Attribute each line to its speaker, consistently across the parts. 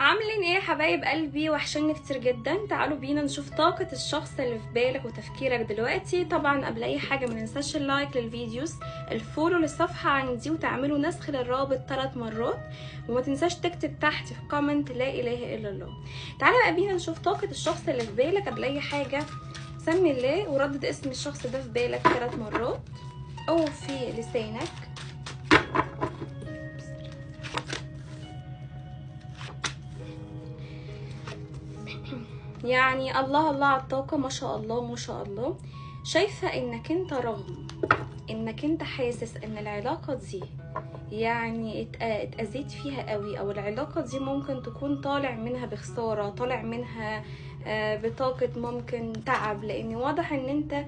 Speaker 1: عاملين ايه يا حبايب قلبي؟ وحشني كتير جدا. تعالوا بينا نشوف طاقة الشخص اللي في بالك وتفكيرك دلوقتي. طبعا قبل اي حاجة ما ننساش اللايك للفيديوز، الفولو للصفحة عندي، وتعملوا نسخ للرابط 3 مرات، وما تنساش تكتب تحت في كومنت لا اله الا الله. تعالوا بقى بينا نشوف طاقة الشخص اللي في بالك. قبل اي حاجة سمي الله وردد اسم الشخص ده في بالك 3 مرات او في لسانك. يعني الله الله على الطاقة، ما شاء الله ما شاء الله. شايفة انك انت رغم انك انت حاسس ان العلاقة دي يعني اتأذيت فيها قوي، او العلاقة دي ممكن تكون طالع منها بخسارة، طالع منها بطاقة ممكن تعب، لان واضح ان انت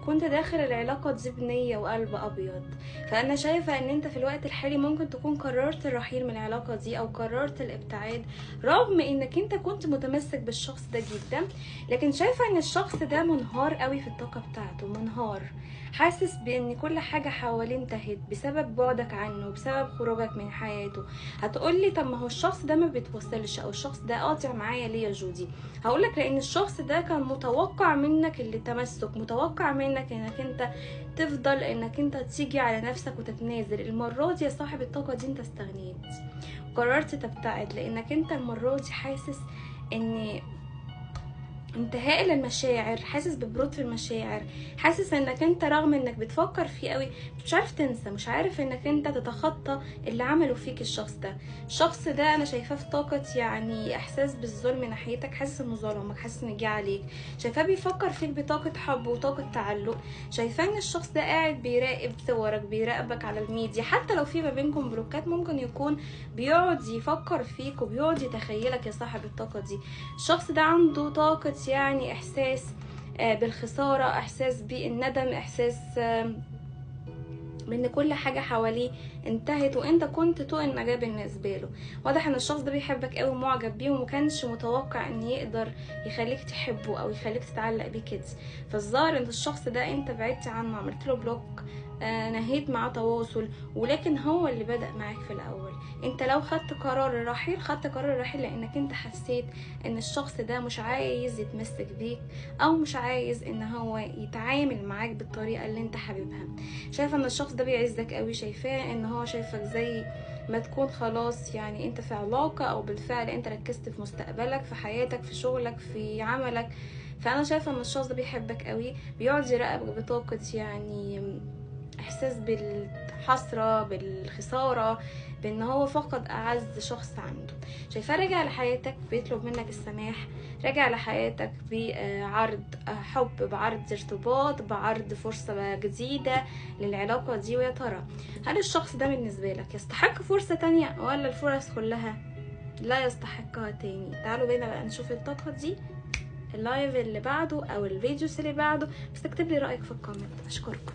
Speaker 1: كنت داخل العلاقة دي بنية وقلب أبيض. فأنا شايفة أن أنت في الوقت الحالي ممكن تكون قررت الرحيل من العلاقة دي أو قررت الابتعاد، رغم أنك أنت كنت متمسك بالشخص ده جدا. لكن شايفة أن الشخص ده منهار قوي في الطاقة بتاعته، منهار، حاسس بأن كل حاجة حواليه انتهت بسبب بعدك عنه، بسبب خروجك من حياته. هتقولي طب ما هو الشخص ده ما بيتوصلش، أو الشخص ده قاطع معايا ليه يا جودي؟ هقولك لأن الشخص ده كان متوقع منك التمسك، متوقع منك انك انت تفضل، انك انت تيجي على نفسك وتتنازل. المرة دي يا صاحب الطاقة دي انت استغنيت، قررت تبتعد، لانك انت المرة دي حاسس ان انتهاء للمشاعر، حاسس ببرود في المشاعر، حاسس انك انت رغم انك بتفكر فيه قوي مش عارف تنسى، مش عارف انك انت تتخطى اللي عمله فيك الشخص ده. الشخص ده انا شايفاه في طاقة يعني احساس بالظلم ناحيتك، حاسس انه ظلمك، حاسس انه جه عليك، شايفاه بيفكر فيك بطاقة حب وطاقة تعلق. شايفاه ان الشخص ده قاعد بيراقب صورك، بيراقبك على الميديا، حتى لو في ما بينكم بلوكات ممكن يكون بيقعد يفكر فيك وبيقعد يتخيلك يا صاحب الطاقة دي. الشخص ده عنده طاقة يعني احساس بالخسارة، احساس بالندم، احساس بان كل حاجة حواليه انتهت وانت كنت طوق النجاة بالنسبة له. واضح ان الشخص ده بيحبك قوي ومعجب بيه، ومكانش متوقع ان يقدر يخليك تحبه او يخليك تتعلق بيه كده. فالظاهر ان الشخص ده انت بعدت عنه، عملت له بلوك، نهيت معاه تواصل، ولكن هو اللي بدأ معاك في الاول. انت لو خدت قرار الرحيل، خدت قرار الرحيل لانك انت حسيت ان الشخص ده مش عايز يتمسك بيك، او مش عايز ان هو يتعامل معاك بالطريقة اللي انت حاببها. شايفة ان الشخص ده بيعزك قوي، شايفاه ان هو شايفك زي ما تكون خلاص يعني انت في علاقة، او بالفعل انت ركزت في مستقبلك، في حياتك، في شغلك، في عملك. فانا شايفة ان الشخص ده بيحبك قوي، بيقعد يراقبك بطاقة يعني احساس بالحسرة، بالخسارة، بان هو فقد اعز شخص عنده. شايفاه راجع لحياتك بيطلب منك السماح، راجع لحياتك بعرض حب، بعرض ارتباط، بعرض فرصة جديدة للعلاقة دي. ويا ترى هل الشخص ده بالنسبة لك يستحق فرصة تانية، ولا الفرص كلها لا يستحقها تاني؟ تعالوا بينا بقى نشوف الطاقة دي اللايف اللي بعده او الفيديوز اللي بعده، بس اكتب لي رأيك في الكومنت. اشكركم.